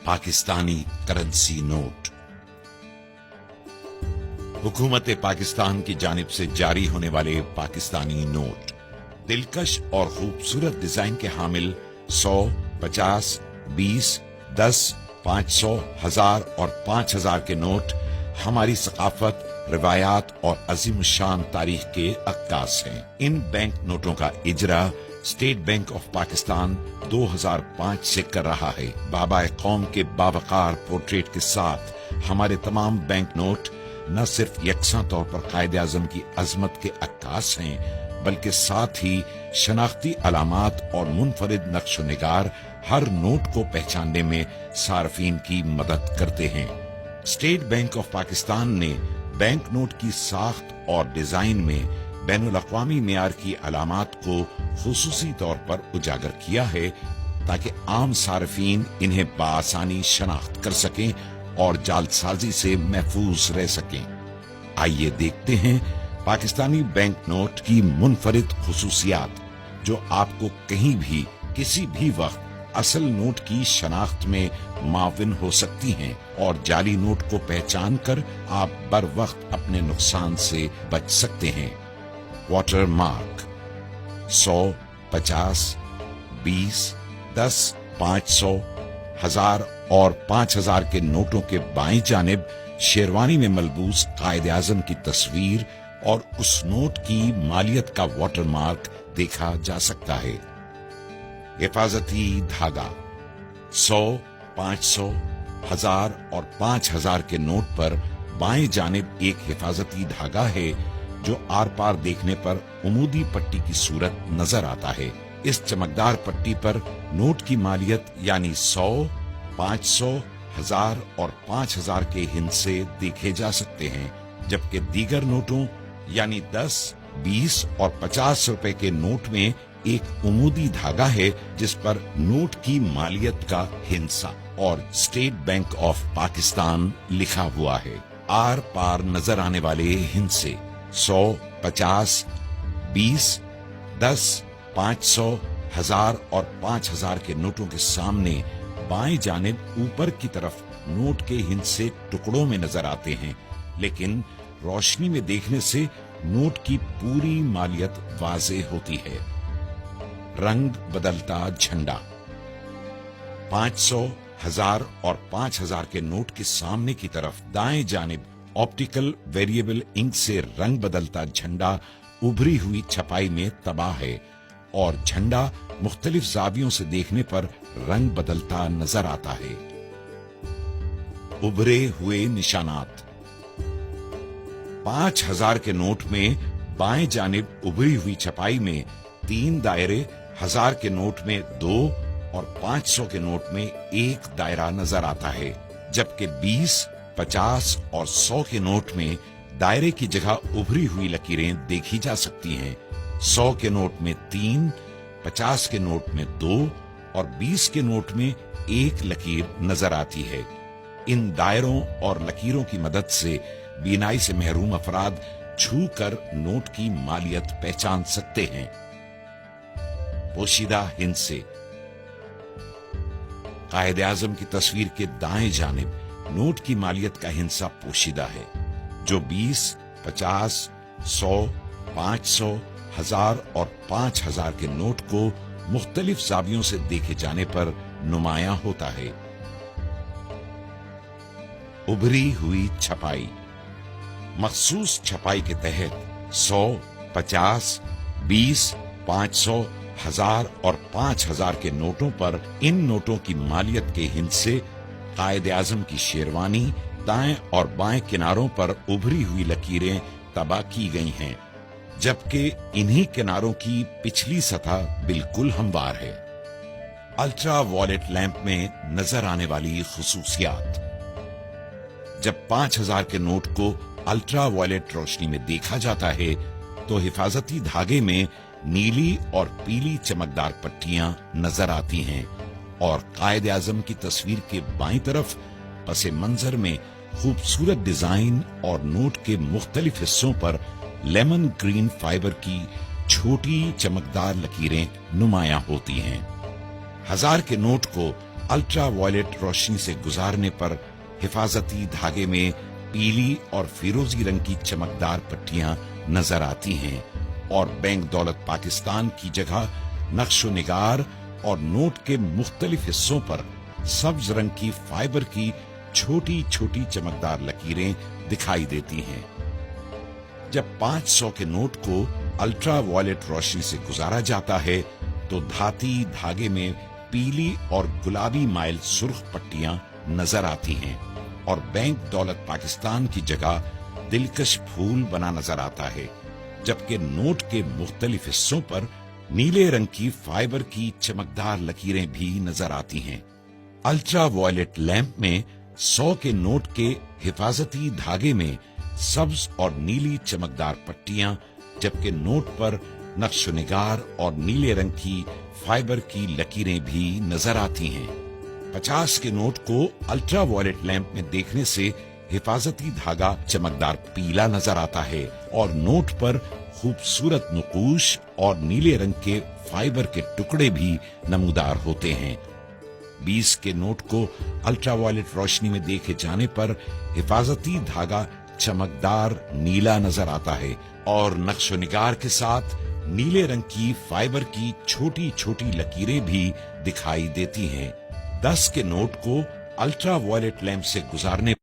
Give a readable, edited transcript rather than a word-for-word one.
Pakistani currency note. हुकूमत पाकिस्तान की जानिब से जारी होने वाले पाकिस्तानी नोट दिलकश और खूबसूरत डिजाइन के हामिल 100, 50, 20, 10, 500, 1000 और 5000 के नोट हमारी सकाफत, रिवायात और अजीम शान तारीख के अक्कास हैं। इन बैंक नोटों का इजरा स्टेट बैंक ऑफ पाकिस्तान 2005 से कर रहा है। बाबा कौम के बावकार पोर्ट्रेट के साथ हमारे तमाम बैंक नोट न सिर्फ यकसा तौर पर कायदे आजम की अजमत के अक्कास हैं, बल्कि साथ ही शनाख्ती अलामात और मुनफरिद नक्शो निगार हर नोट को पहचानने में सार्फिन की मदद करते हैं। स्टेट बैंक ऑफ पाकिस्तान ने बैंक नोट की साख्त और डिजाइन में बैनुल अक़वामी मेयार की अलामात को खुसूसी तौर पर उजागर किया है, ताकि आम सार्फिन इन्हें बआसानी शनाख्त कर सकें और जालसाजी से महफूज रह सकें। आइए देखते हैं पाकिस्तानी बैंक नोट की मुनफरिद खुसूसियात, जो आपको कहीं भी किसी भी वक्त असल नोट की शनाख्त में माविन हो सकती हैं और जाली नोट को पहचान कर आप बर वक्त अपने नुकसान से बच सकते हैं। वाटर मार्क 100, 50, 20, 10, 500, 1000 और 5000 के नोटों के बाईं जानिब शेरवानी में मलबूस कायदे आजम की तस्वीर और उस नोट की मालियत का वाटर मार्क देखा जा सकता है। हिफाजती धागा 100, 500, 1000 और 5000 के नोट पर बाएं जानिब एक हिफाजती धागा है, जो आर पार देखने पर उमूदी पट्टी की सूरत नजर आता है। इस चमकदार पट्टी पर नोट की मालियत यानी 100, 500, 1000 और 5000 के हिस्से देखे जा सकते हैं, जबकि दीगर नोटों यानी 10, 20 और 50 रुपए के नोट में एक उमूदी धागा है, जिस पर नोट की मालियत का हिस्सा और स्टेट बैंक ऑफ पाकिस्तान लिखा हुआ है। आर पार नजर आने वाले हिस्से 100, 50, 20, 10, 500, 1000 और 5000 के नोटों के सामने बाएं जानिब ऊपर की तरफ नोट के हिस्से टुकड़ों में नजर आते हैं, लेकिन रोशनी में देखने से नोट की पूरी मालियत वाज़ेह होती है। रंग बदलता झंडा 500, 1000 और 5000 के नोट के सामने की तरफ दाएं जानिब ऑप्टिकल वेरिएबल इंक से रंग बदलता झंडा उभरी हुई छपाई में तबाह है और झंडा मुख्तलिफ जावियों से देखने पर रंग बदलता नजर आता है। उभरे हुए निशानात 5000 के नोट में बाएं जानिब उभरी हुई छपाई में 3 दायरे, 1000 के नोट में 2 और 500 के नोट में 1 दायरा नजर आता है, जबकि 20, 50 और 100 के नोट में दायरे की जगह उभरी हुई लकीरें देखी जा सकती हैं। 100 के नोट में 3, 50 के नोट में 2 और 20 के नोट में 1 लकीर नजर आती है। इन दायरों और लकीरों की मदद से बीनाई से महरूम अफराद छू कर नोट की मालियत पहचान सकते हैं। पोशीदा हिस्से कायदे आजम की तस्वीर के दाएं जानिब नोट की मालियत का हिस्सा पोशीदा है, जो 20, 50, 100, 500, 1000 और 5000 के नोट को मुख्तलिफ जावियों से देखे जाने पर नुमायां होता है। उभरी हुई छपाई मखसूस छपाई के तहत 100, 50, 20, 500, 1000 और 5000 के नोटों पर इन नोटों की मालियत के हिस्से कायदे आजम की शेरवानी दाएं और बाएं किनारों पर उभरी हुई लकीरें तबाह की गई हैं, जबकि इन्हीं किनारों की पिछली सतह बिल्कुल हमवार है। अल्ट्रा वॉयलेट लैंप में नजर आने वाली खुसूसियात जब 5000 के नोट को अल्ट्रा वॉयलेट रोशनी में देखा जाता है, तो हिफाजती धागे में नीली और पीली चमकदार पट्टियां नजर आती हैं और कायदे आजम की तस्वीर के बाईं तरफ पसे मंजर में खूबसूरत डिजाइन और नोट के मुख्तलिफ हिस्सों पर लेमन ग्रीन फाइबर की छोटी चमकदार लकीरें नुमायां होती हैं। 1000 के नोट को अल्ट्रा वायलेट रोशनी से गुजारने पर हिफाजती धागे में पीली और फिरोजी रंग की चमकदार पट्टियां नजर आती हैं और बैंक दौलत पाकिस्तान की जगह नक्शो निगार और नोट के मुख्तलिफ हिस्सों पर सब्ज रंग की फाइबर की छोटी छोटी चमकदार लकीरें दिखाई देती हैं। जब 500 के नोट को अल्ट्रा वायलेट रोशनी से गुजारा जाता है तो धाती धागे में पीली और गुलाबी माइल सुर्ख पट्टियां नजर आती हैं और बैंक दौलत पाकिस्तान की जगह दिलकश फूल बना नजर आता है, जबकि नोट के मुख्तलिफ हिस्सों पर नीले रंग की फाइबर की चमकदार लकीरें भी नजर आती हैं। अल्ट्रा वायलेट लैंप में 100 के नोट के हिफाजती धागे में सब्ज और नीली चमकदार पट्टियां, जबकि नोट पर नक्शोनिगार और नीले रंग की फाइबर की लकीरें भी नजर आती हैं। 50 के नोट को अल्ट्रा वायलेट लैंप में देखने से हिफाजती धागा चमकदार पीला नजर आता है और नोट पर खूबसूरत नुकूश और नीले रंग के फाइबर के टुकड़े भी नमूदार होते हैं। 20 के नोट को अल्ट्रा वायलेट रोशनी में देखे जाने पर हिफाजती धागा चमकदार नीला नजर आता है और नक्शोनिगार के साथ नीले रंग की फाइबर की छोटी छोटी लकीरें भी दिखाई देती हैं। 10 के नोट को अल्ट्रा वायलेट लैंप से गुजारने